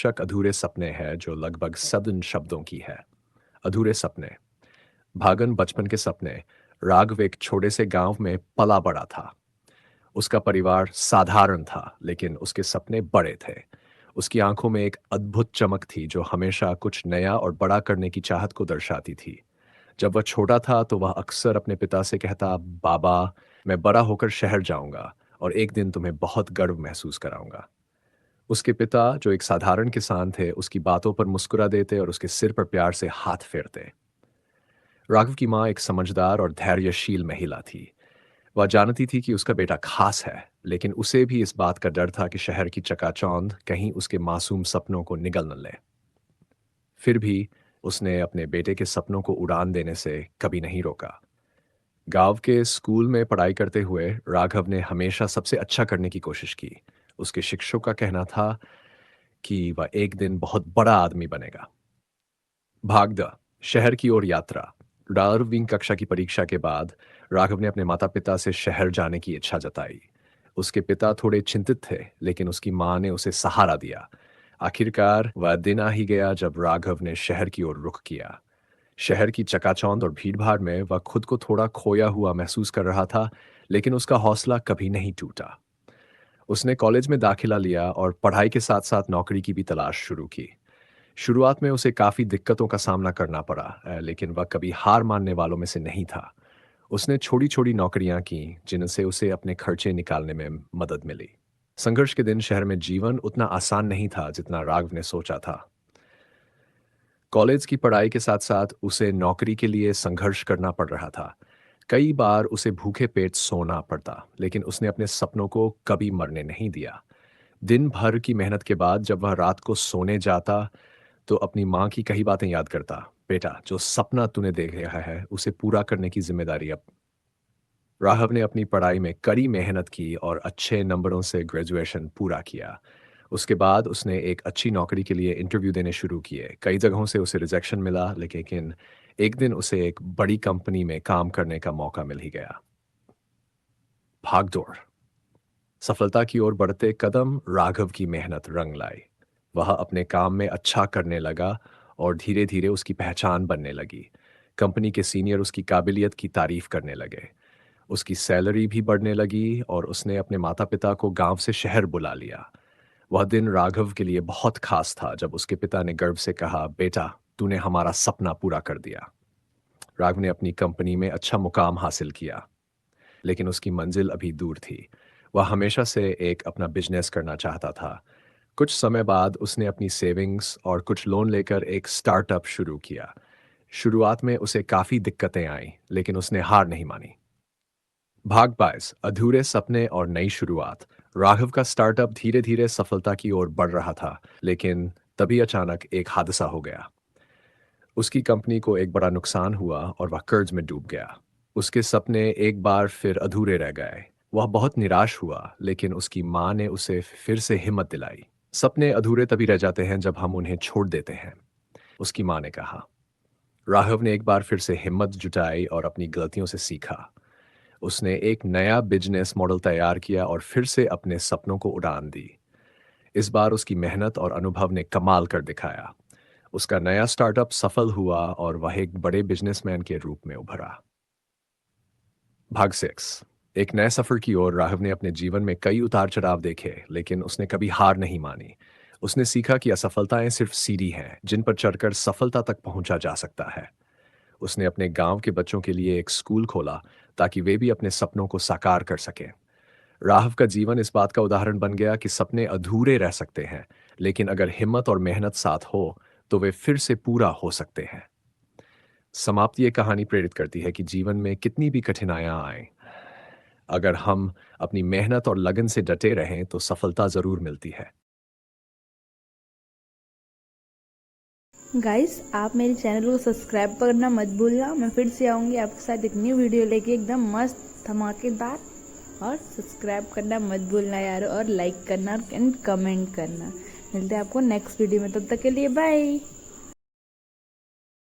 शक अधूरे सपने है जो लगभग सदन शब्दों की है। अधूरे सपने। भागन बचपन के सपने। राघव एक छोटे से गांव में पला बड़ा था। उसका परिवार साधारण था, लेकिन उसके सपने बड़े थे। उसकी आंखों में एक अद्भुत चमक थी जो हमेशा कुछ नया और बड़ा करने की चाहत को दर्शाती थी। जब वह छोटा था तो वह अक्सर अपने पिता से कहता, बाबा, मैं बड़ा होकर शहर जाऊंगा और एक दिन तुम्हें बहुत गर्व महसूस कराऊंगा। उसके पिता, जो एक साधारण किसान थे, उसकी बातों पर मुस्कुरा देते और उसके सिर पर प्यार से हाथ फेरते। राघव की माँ एक समझदार और धैर्यशील महिला थी। वह जानती थी कि उसका बेटा खास है, लेकिन उसे भी इस बात का डर था कि शहर की चकाचौंध कहीं उसके मासूम सपनों को निगल न ले। फिर भी उसने अपने बेटे के सपनों को उड़ान देने से कभी नहीं रोका। गांव के स्कूल में पढ़ाई करते हुए राघव ने हमेशा सबसे अच्छा करने की कोशिश की। उसके शिक्षक का कहना था कि वह एक दिन बहुत बड़ा आदमी बनेगा। भागदा शहर की ओर यात्रा। 12वीं कक्षा की परीक्षा के बाद राघव ने अपने माता पिता से शहर जाने की इच्छा जताई। उसके पिता थोड़े चिंतित थे, लेकिन उसकी मां ने उसे सहारा दिया। आखिरकार वह दिन आ ही गया जब राघव ने शहर की ओर रुख किया। शहर की चकाचौंध और भीड़भाड़ में वह खुद को थोड़ा खोया हुआ महसूस कर रहा था, लेकिन उसका हौसला कभी नहीं टूटा। उसने कॉलेज में दाखिला लिया और पढ़ाई के साथ साथ नौकरी की भी तलाश शुरू की। शुरुआत में उसे काफ़ी दिक्कतों का सामना करना पड़ा, लेकिन वह कभी हार मानने वालों में से नहीं था। उसने छोटी-छोटी नौकरियां की, जिनसे उसे अपने खर्चे निकालने में मदद मिली। संघर्ष के दिन शहर में जीवन उतना आसान नहीं था जितना राघव ने सोचा था। कॉलेज की पढ़ाई के साथ-साथ उसे नौकरी के लिए संघर्ष करना पड़ रहा था। कई बार उसे भूखे पेट सोना पड़ता, लेकिन उसने अपने सपनों को कभी मरने नहीं दिया। दिन भर की मेहनत के बाद जब वह रात को सोने जाता, तो अपनी माँ की कही बातें याद करता। बेटा, जो सपना तूने देख रहा है, उसे पूरा करने की जिम्मेदारी अब। राघव ने अपनी पढ़ाई में कड़ी मेहनत की और अच्छे नंबरों से ग्रेजुएशन पूरा किया। उसके बाद उसने एक अच्छी नौकरी के लिए इंटरव्यू देने शुरू किए। कई जगहों से उसे रिजेक्शन मिला, लेकिन एक दिन उसे एक बड़ी कंपनी में काम करने का मौका मिल ही गया। भागदौड़। सफलता की ओर बढ़ते कदम राघव की मेहनत रंग लाई। वह अपने काम में अच्छा करने लगा और धीरे धीरे उसकी पहचान बनने लगी। कंपनी के सीनियर उसकी काबिलियत की तारीफ करने लगे। उसकी सैलरी भी बढ़ने लगी और उसने अपने माता पिता को गांव से शहर बुला लिया। वह दिन राघव के लिए बहुत खास था जब उसके पिता ने गर्व से कहा, बेटा, तूने हमारा सपना पूरा कर दिया। राघव ने अपनी कंपनी में अच्छा मुकाम हासिल किया, लेकिन उसकी मंजिल अभी दूर थी। वह हमेशा से एक अपना बिजनेस करना चाहता था। कुछ समय बाद उसने अपनी सेविंग्स और कुछ लोन लेकर एक स्टार्टअप शुरू किया। शुरुआत में उसे काफ़ी दिक्कतें आईं, लेकिन उसने हार नहीं मानी। भागबाज अधूरे सपने और नई शुरुआत। राघव का स्टार्टअप धीरे धीरे सफलता की ओर बढ़ रहा था, लेकिन तभी अचानक एक हादसा हो गया। उसकी कंपनी को एक बड़ा नुकसान हुआ और वह कर्ज में डूब गया। उसके सपने एक बार फिर अधूरे रह गए। वह बहुत निराश हुआ, लेकिन उसकी माँ ने उसे फिर से हिम्मत दिलाई। सपने अधूरे तभी रह जाते हैं जब हम उन्हें छोड़ देते हैं, उसकी माँ ने कहा। राघव ने एक बार फिर से हिम्मत जुटाई और अपनी गलतियों से सीखा। उसने एक नया बिजनेस मॉडल तैयार किया और फिर से अपने सपनों को उड़ान दी। इस बार उसकी मेहनत और अनुभव ने कमाल कर दिखाया। उसका नया स्टार्टअप सफल हुआ और वह एक बड़े बिजनेसमैन के रूप में उभरा। भाग 6। एक नए सफर की ओर। राघव ने अपने जीवन में कई उतार चढ़ाव देखे, लेकिन उसने कभी हार नहीं मानी। उसने सीखा कि असफलताएं सिर्फ सीढ़ी हैं जिन पर चढ़कर सफलता तक पहुंचा जा सकता है। उसने अपने गांव के बच्चों के लिए एक स्कूल खोला ताकि वे भी अपने सपनों को साकार कर सकें। राघव का जीवन इस बात का उदाहरण बन गया कि सपने अधूरे रह सकते हैं, लेकिन अगर हिम्मत और मेहनत साथ हो तो वे फिर से पूरा हो सकते हैं। समाप्ति ये कहानी प्रेरित करती है कि जीवन में कितनी भी कठिनाइयां आए, अगर हम अपनी मेहनत और लगन से डटे रहें तो सफलता जरूर मिलती है। गाइस, आप मेरे चैनल को सब्सक्राइब करना मत भूलना। मैं फिर से आऊँगी आपके साथ एक न्यू वीडियो लेके, एकदम मस्त धमाकेदार। और सब्सक्राइब करना मत भूलना यार, और लाइक करना एंड कमेंट करना। मिलते हैं आपको नेक्स्ट वीडियो में, तब तक के लिए बाय।